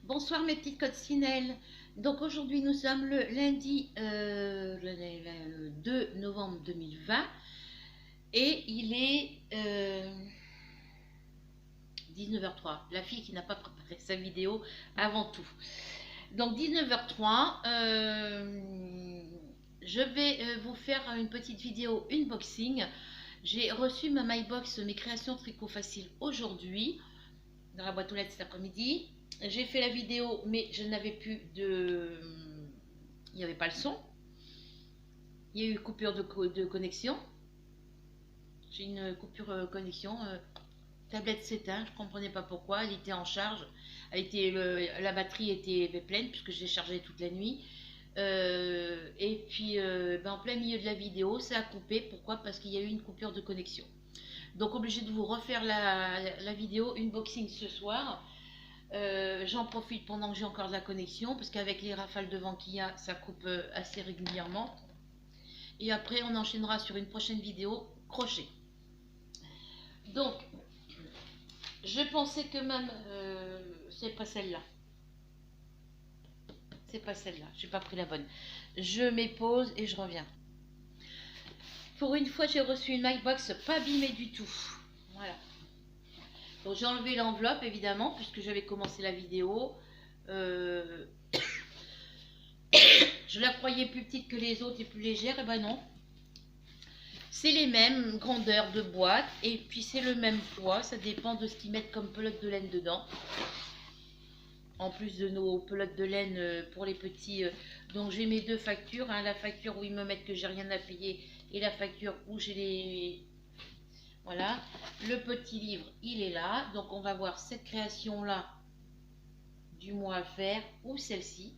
Bonsoir mes petites coccinelles. Donc aujourd'hui nous sommes le lundi 2 novembre 2020 et il est 19h03. La fille qui n'a pas préparé sa vidéo avant tout. Donc 19h03, je vais vous faire une petite vidéo unboxing. J'ai reçu ma MyBox, mes créations tricot facile aujourd'hui dans la boîte aux lettres cet après-midi. J'ai fait la vidéo, mais je n'avais plus de... Il n'y avait pas le son. Il y a eu coupure de connexion. J'ai une coupure de connexion. Tablette s'éteint, je ne comprenais pas pourquoi. Elle était en charge. La batterie était pleine puisque j'ai chargé toute la nuit. Et puis, en plein milieu de la vidéo, ça a coupé. Pourquoi? Parce qu'il y a eu une coupure de connexion. Donc, obligé de vous refaire la vidéo unboxing ce soir. J'en profite pendant que j'ai encore de la connexion parce qu'avec les rafales de vent qu'il y a, ça coupe assez régulièrement. Et après, on enchaînera sur une prochaine vidéo crochet. Donc, je pensais que même c'est pas celle-là. C'est pas celle-là. J'ai pas pris la bonne. Je mets pause et je reviens. Pour une fois, j'ai reçu une MyBox pas abîmée du tout. Voilà. Donc j'ai enlevé l'enveloppe évidemment puisque j'avais commencé la vidéo. Je la croyais plus petite que les autres et plus légère, et ben non. C'est les mêmes grandeurs de boîte et puis c'est le même poids, ça dépend de ce qu'ils mettent comme pelote de laine dedans. En plus de nos pelotes de laine pour les petits. Donc j'ai mes deux factures, hein, la facture où ils me mettent que j'ai rien à payer et la facture où j'ai les... Voilà, le petit livre il est là, donc on va voir cette création là du mois à faire ou celle-ci.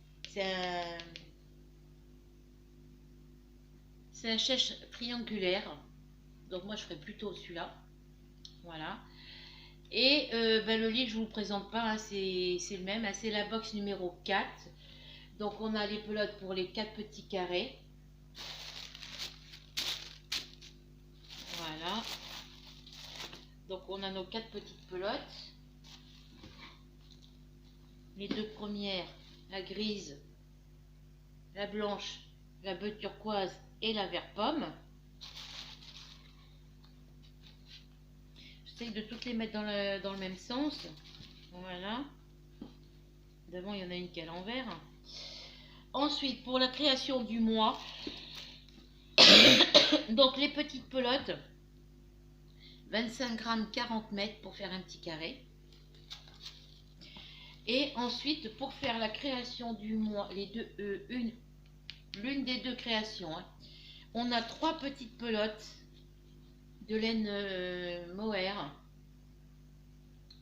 C'est un chèche triangulaire, donc moi je ferai plutôt celui-là. Voilà. Et le livre, je ne vous le présente pas, hein, c'est le même, hein, c'est la box numéro 4. Donc on a les pelotes pour les 4 petits carrés. Voilà. Donc on a nos 4 petites pelotes. Les deux premières, la grise, la blanche, la bleu turquoise et la vert pomme. J'essaye de toutes les mettre dans le même sens. Voilà. D'avant, il y en a une qui est à l'envers. Ensuite, pour la création du mois, donc les petites pelotes, 25 grammes, 40 mètres pour faire un petit carré. Et ensuite, pour faire la création du mois, l'une des deux créations, hein, on a 3 petites pelotes de laine mohair.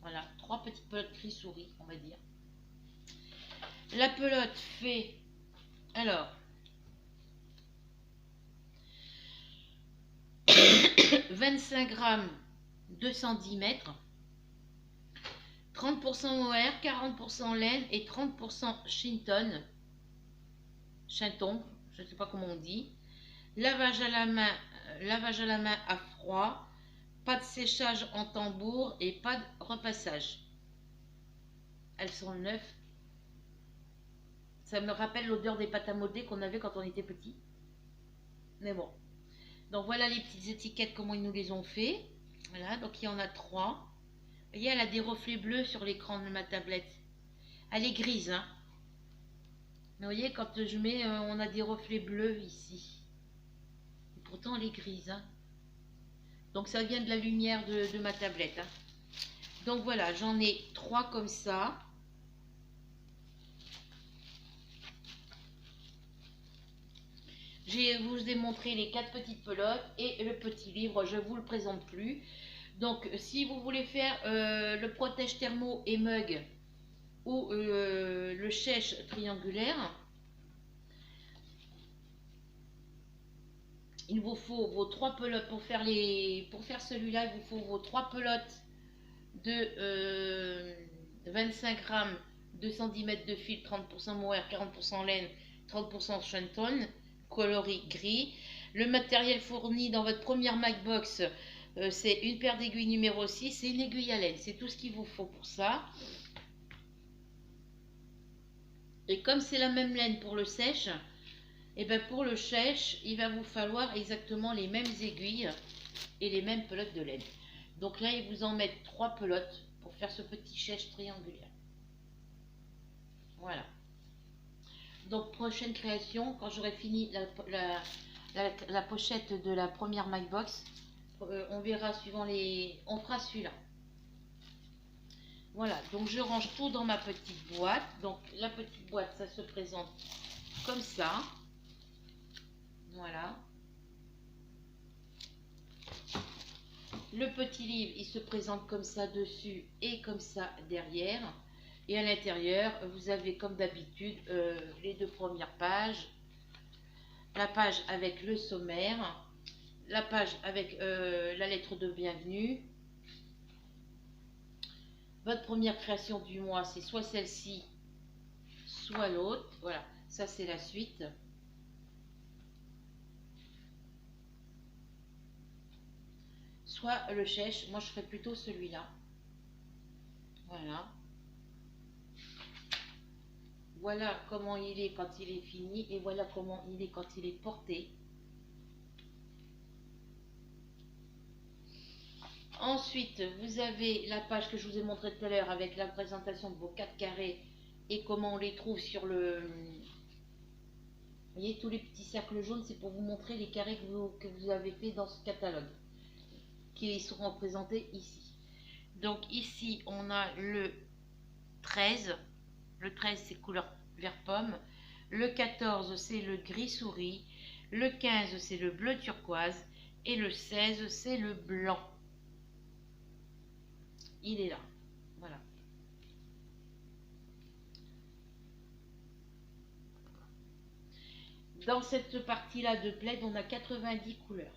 Voilà, 3 petites pelotes gris-souris, on va dire. La pelote fait, alors, 25 grammes, 210 mètres, 30% mohair, 40% laine et 30% chinton, je ne sais pas comment on dit. Lavage à la main à froid, pas de séchage en tambour et pas de repassage. Elles sont neuves. Ça me rappelle l'odeur des pâtes à modeler qu'on avait quand on était petit. Mais bon. Donc voilà les petites étiquettes, comment ils nous les ont fait. Voilà, donc il y en a 3. Vous voyez, elle a des reflets bleus sur l'écran de ma tablette. Elle est grise, hein. Mais vous voyez, quand je mets, on a des reflets bleus ici. Et pourtant, elle est grise, hein. Donc ça vient de la lumière de ma tablette, hein. Donc voilà, j'en ai 3 comme ça. Je vous ai montré les 4 petites pelotes et le petit livre, je ne vous le présente plus. Donc si vous voulez faire le protège thermo et mug ou le chèche triangulaire, il vous faut vos 3 pelotes pour faire celui-là, il vous faut vos 3 pelotes de 25 grammes, 210 mètres de fil, 30% mohair, 40% laine, 30% shanton, coloris gris. Le matériel fourni dans votre première MyBox, c'est une paire d'aiguilles numéro 6 et une aiguille à laine. C'est tout ce qu'il vous faut pour ça. Et comme c'est la même laine pour le sèche, et bien pour le sèche, il va vous falloir exactement les mêmes aiguilles et les mêmes pelotes de laine. Donc là, il vous en met 3 pelotes pour faire ce petit sèche triangulaire. Voilà. Donc prochaine création, quand j'aurai fini la pochette de la première My Box, on verra suivant les... On fera celui-là. Voilà, donc je range tout dans ma petite boîte. Donc la petite boîte, ça se présente comme ça. Voilà. Le petit livre, il se présente comme ça dessus et comme ça derrière. Et à l'intérieur, vous avez comme d'habitude les 2 premières pages. La page avec le sommaire. La page avec la lettre de bienvenue. Votre première création du mois, c'est soit celle-ci, soit l'autre. Voilà, ça c'est la suite. Soit le chèche, moi je ferais plutôt celui-là. Voilà. Voilà comment il est quand il est fini et voilà comment il est quand il est porté. Ensuite, vous avez la page que je vous ai montré tout à l'heure avec la présentation de vos 4 carrés et comment on les trouve sur le... Vous voyez, tous les petits cercles jaunes, c'est pour vous montrer les carrés que vous avez fait dans ce catalogue, qui seront représentés ici. Donc ici, on a le 13. Le 13, c'est couleur vert pomme. Le 14, c'est le gris souris. Le 15, c'est le bleu turquoise. Et le 16, c'est le blanc. Il est là. Voilà. Dans cette partie-là de plaid, on a 90 couleurs.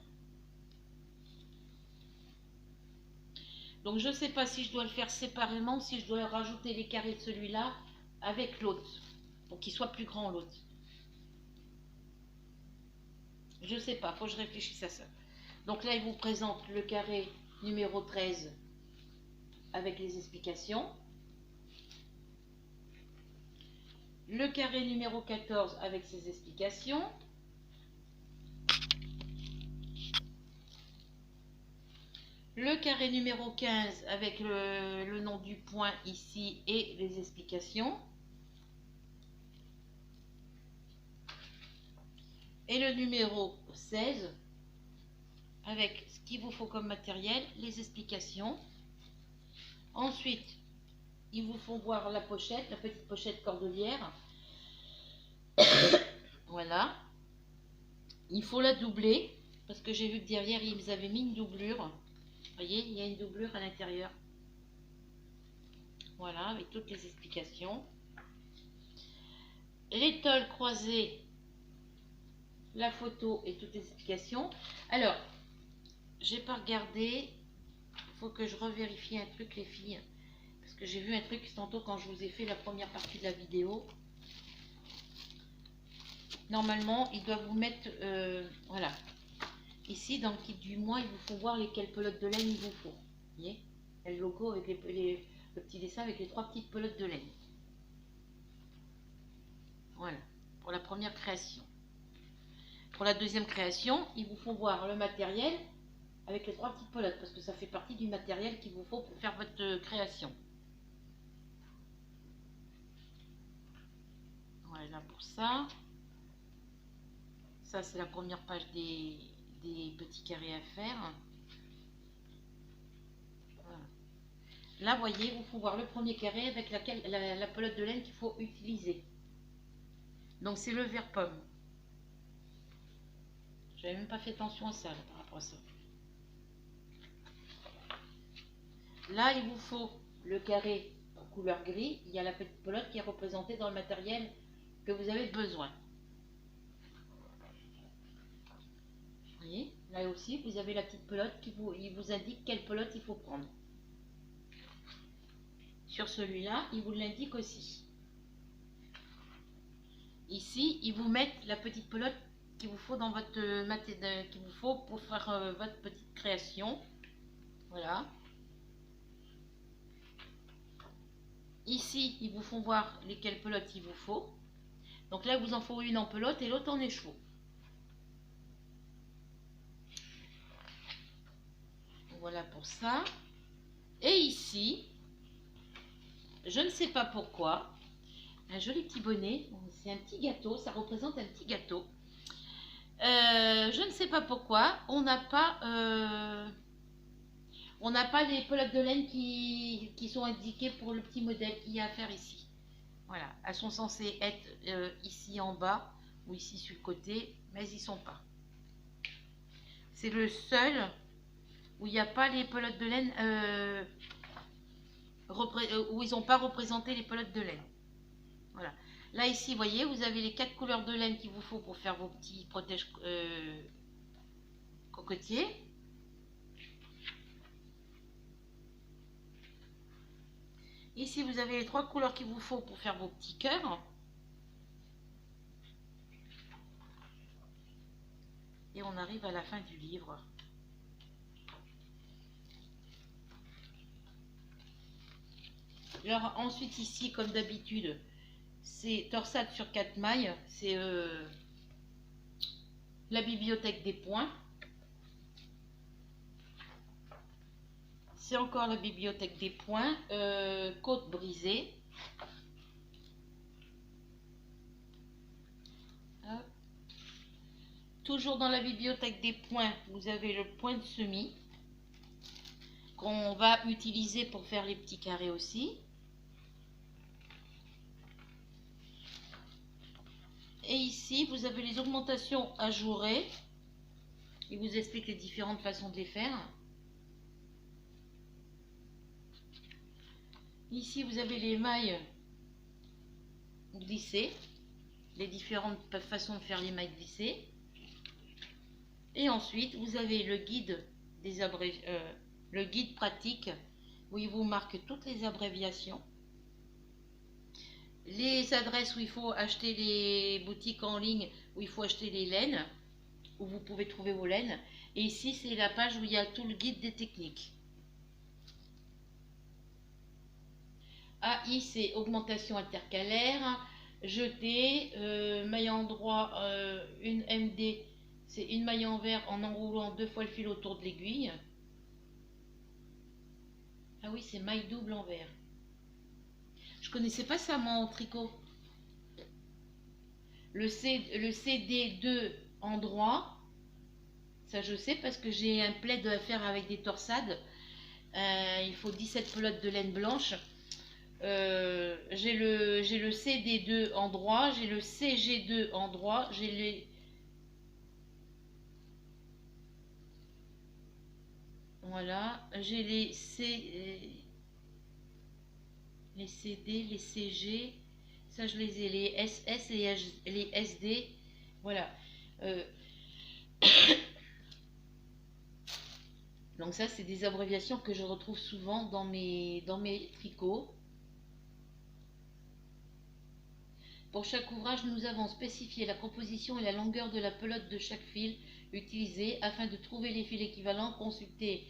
Donc je ne sais pas si je dois le faire séparément, si je dois rajouter les carrés de celui-là avec l'autre, pour qu'il soit plus grand l'autre. Je ne sais pas, il faut que je réfléchisse à ça. Donc là, il vous présente le carré numéro 13 avec les explications. Le carré numéro 14 avec ses explications. Le carré numéro 15 avec le nom du point ici et les explications. Et le numéro 16 avec ce qu'il vous faut comme matériel, les explications. Ensuite, ils vous font voir la pochette, la petite pochette cordelière. Voilà. Il faut la doubler parce que j'ai vu que derrière, ils avaient mis une doublure. Vous voyez, il y a une doublure à l'intérieur. Voilà, avec toutes les explications. L'étole croisée, la photo et toutes les explications. Alors, j'ai pas regardé. Il faut que je revérifie un truc, les filles. Parce que j'ai vu un truc tantôt quand je vous ai fait la première partie de la vidéo. Normalement, ils doivent vous mettre... voilà. Ici, dans le kit du mois, ils vous font voir lesquelles pelotes de laine il vous faut. Vous voyez, le logo avec le petit dessin avec les 3 petites pelotes de laine. Voilà, pour la première création. Pour la deuxième création, ils vous font voir le matériel avec les 3 petites pelotes, parce que ça fait partie du matériel qu'il vous faut pour faire votre création. Voilà pour ça. Ça, c'est la première page des petits carrés à faire. Voilà. Là, vous voyez, vous faut voir le premier carré avec la pelote de laine qu'il faut utiliser. Donc, c'est le vert pomme. J'avais même pas fait attention à ça, là, par rapport à ça. Là, il vous faut le carré en couleur gris. Il y a la petite pelote qui est représentée dans le matériel que vous avez besoin. Vous voyez, là aussi, vous avez la petite pelote qui vous indique quelle pelote il faut prendre. Sur celui-là, il vous l'indique aussi. Ici, ils vous mettent la petite pelote qu'il vous faut dans votre matériel, qu'il vous faut pour faire votre petite création. Voilà. Ici, ils vous font voir lesquelles pelotes il vous faut. Donc là, vous en faut une en pelote et l'autre en écheveau. Voilà pour ça. Et ici, je ne sais pas pourquoi, un joli petit bonnet. C'est un petit gâteau, ça représente un petit gâteau. Je ne sais pas pourquoi, on n'a pas les pelotes de laine qui sont indiquées pour le petit modèle qu'il y a à faire ici. Voilà, elles sont censées être ici en bas ou ici sur le côté, mais ils n'y sont pas. C'est le seul où il n'y a pas les pelotes de laine, où ils n'ont pas représenté les pelotes de laine. Voilà. Là ici, vous voyez, vous avez les 4 couleurs de laine qu'il vous faut pour faire vos petits protèges cocotiers. Ici, vous avez les 3 couleurs qu'il vous faut pour faire vos petits cœurs. Et on arrive à la fin du livre. Alors ensuite ici, comme d'habitude, c'est torsade sur 4 mailles. C'est la bibliothèque des points. C'est encore la bibliothèque des points. Côte brisée. Hop. Toujours dans la bibliothèque des points, vous avez le point de semis qu'on va utiliser pour faire les petits carrés aussi. Et ici, vous avez les augmentations ajourées. Il vous explique les différentes façons de les faire. Ici, vous avez les mailles glissées, les différentes façons de faire les mailles glissées. Et ensuite, vous avez le guide le guide pratique où il vous marque toutes les abréviations. Les adresses où il faut acheter les boutiques en ligne, où il faut acheter les laines, où vous pouvez trouver vos laines. Et ici, c'est la page où il y a tout le guide des techniques. AI, c'est augmentation intercalaire. Jeté, maille en droit, une MD, c'est une maille envers en enroulant 2 fois le fil autour de l'aiguille. Ah oui, c'est maille double envers. Je connaissais pas ça moi en tricot. Le CD2 en droit, ça je sais parce que j'ai un plaid à faire avec des torsades. Il faut 17 pelotes de laine blanche. J'ai le CD2 en droit, j'ai le CG2 en droit, j'ai les... Voilà, j'ai les CD, les CG, ça je les ai, les SS et les SD, voilà. Donc ça c'est des abréviations que je retrouve souvent dans mes tricots. Pour chaque ouvrage, nous avons spécifié la composition et la longueur de la pelote de chaque fil utilisé. Afin de trouver les fils équivalents, consultez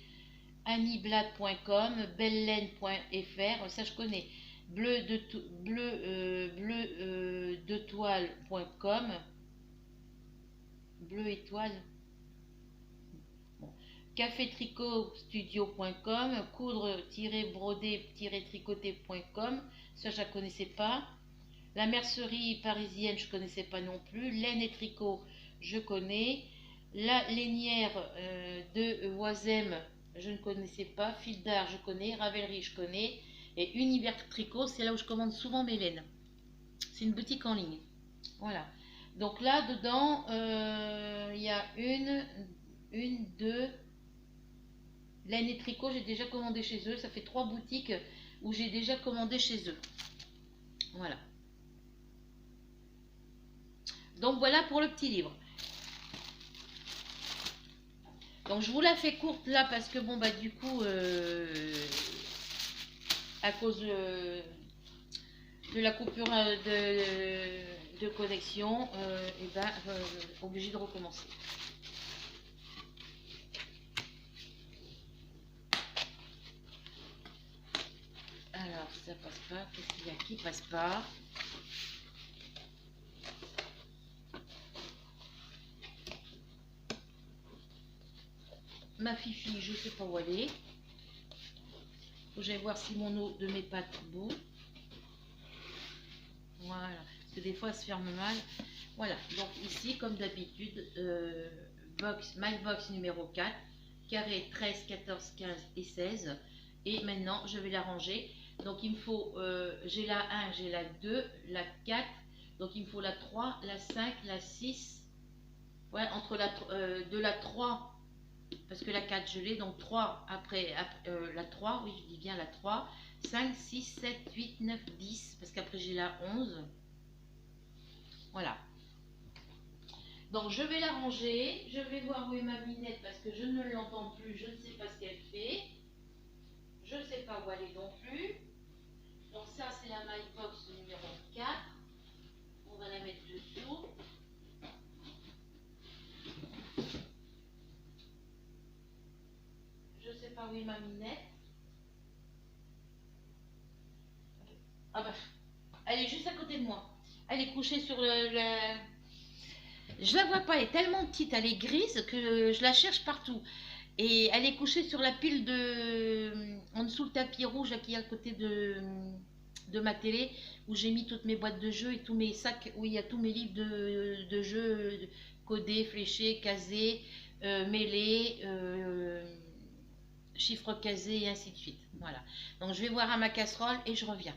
annieblad.com, bellelaine.fr, ça je connais, bleu-de-toile.com, bleu étoile, bon. Cafétricotstudio.com, coudre-broder-tricoter.com, ça je la connaissais pas. La mercerie parisienne, je ne connaissais pas non plus. Laine et tricot, je connais. La lainière de Oisem, je ne connaissais pas. Fil d'art, je connais. Ravelry, je connais. Et Univers Tricot, c'est là où je commande souvent mes laines. C'est une boutique en ligne. Voilà. Donc là, dedans, il y a une, deux. Laine et tricot, j'ai déjà commandé chez eux. Ça fait 3 boutiques où j'ai déjà commandé chez eux. Voilà. Donc voilà pour le petit livre. Donc je vous la fais courte là parce que bon bah du coup à cause de la coupure de connexion, et ben obligé de recommencer. Alors ça passe pas, qu'est-ce qu'il y a qui passe pas? ma fifi, je sais pas où elle est. Faut que j'aille voir si mon eau de mes pâtes bout. Voilà, parce que des fois elle se ferme mal. Voilà, donc ici comme d'habitude, my box numéro 4, carré 13, 14, 15 et 16. Et maintenant je vais la ranger. Donc il me faut, j'ai la 1, j'ai la 2, la 4. Donc il me faut la 3, la 5, la 6. Ouais, entre de la 3, parce que la 4 je l'ai, donc 3 après la 3, oui je dis bien la 3. 5, 6, 7, 8, 9, 10, parce qu'après j'ai la 11. Voilà. Donc je vais la ranger, je vais voir où est ma minette parce que je ne l'entends plus, je ne sais pas ce qu'elle fait. Je ne sais pas où elle est non plus. Donc ça c'est la My Box numéro 4. On va la mettre dessous. Je ne sais pas où est ma minette. Ah bah, elle est juste à côté de moi. Elle est couchée sur Je la vois pas, elle est tellement petite, elle est grise que je la cherche partout. Et elle est couchée sur la pile en dessous le tapis rouge qui est à côté de ma télé, où j'ai mis toutes mes boîtes de jeux et tous mes sacs, où il y a tous mes livres de jeux codés, fléchés, casés, mêlés, chiffres casés et ainsi de suite. Voilà. Donc je vais voir à ma casserole et je reviens.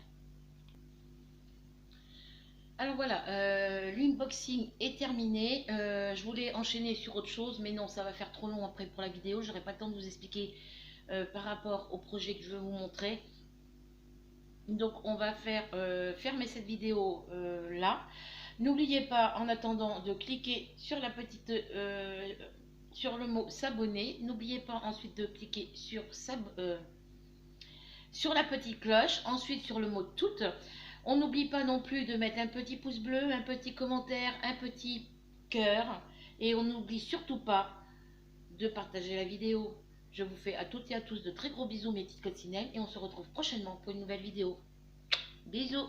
Alors voilà, l'unboxing est terminé. Je voulais enchaîner sur autre chose, mais non, ça va faire trop long après pour la vidéo. J'aurai pas le temps de vous expliquer par rapport au projet que je veux vous montrer. Donc on va fermer cette vidéo là. N'oubliez pas en attendant de cliquer sur la petite sur le mot s'abonner. N'oubliez pas ensuite de cliquer sur la petite cloche, ensuite sur le mot toutes. On n'oublie pas non plus de mettre un petit pouce bleu, un petit commentaire, un petit cœur. Et on n'oublie surtout pas de partager la vidéo. Je vous fais à toutes et à tous de très gros bisous mes petites coccinelles et on se retrouve prochainement pour une nouvelle vidéo. Bisous!